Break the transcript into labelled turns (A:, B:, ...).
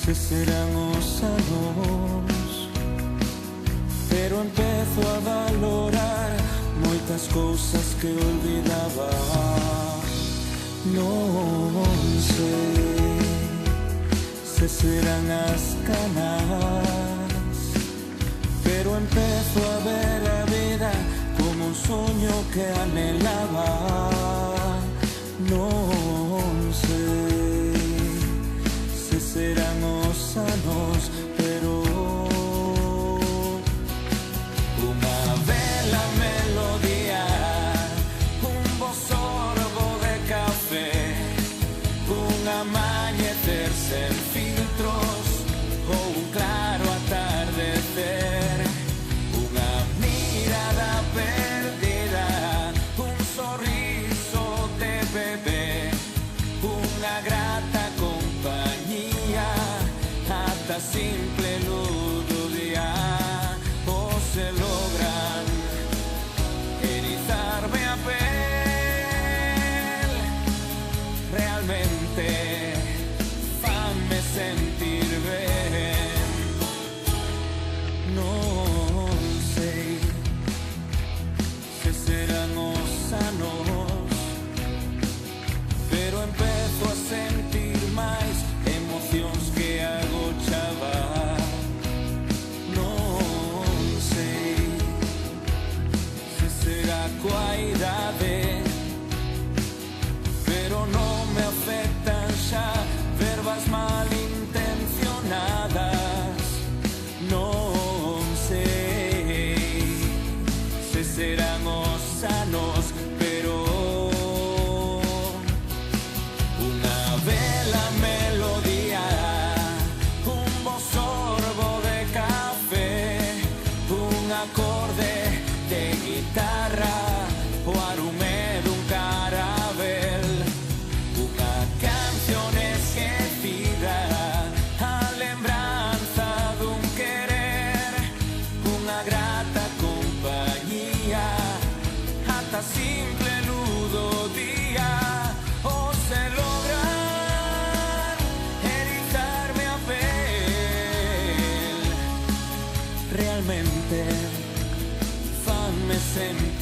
A: se serán os anos, pero empezo a valorar moitas cousas que olvidaba. Non sei se serán as canas, pero empezo a ver a vida como un soño que anhelaba. Non sei se serán os anos, pero unha bela melodía, un bo sorbo de café, un amanecer sen filtros ou un claro atardecer, unha mirada perdida, un sorriso de bebé, unha grata compañía, ata simple luz do día. O se logran erizarme a pel, realmente fanme sentir ben. Non sei se serán os anos, pero empezo a sentir máis emocións que agochaba. Non sei se será coa idade, pero non me afectan xa verbas malintencionadas. Non sei se serán os anos, pero unha bela melodía, un bo sorbo de café, un acorde de guitarra, o arume dun carabel, unha canción esquecida, a lembranza dun querer, unha grata compañía, ata simple luz do día. O se logran erizarme a pel, realmente fanme sentir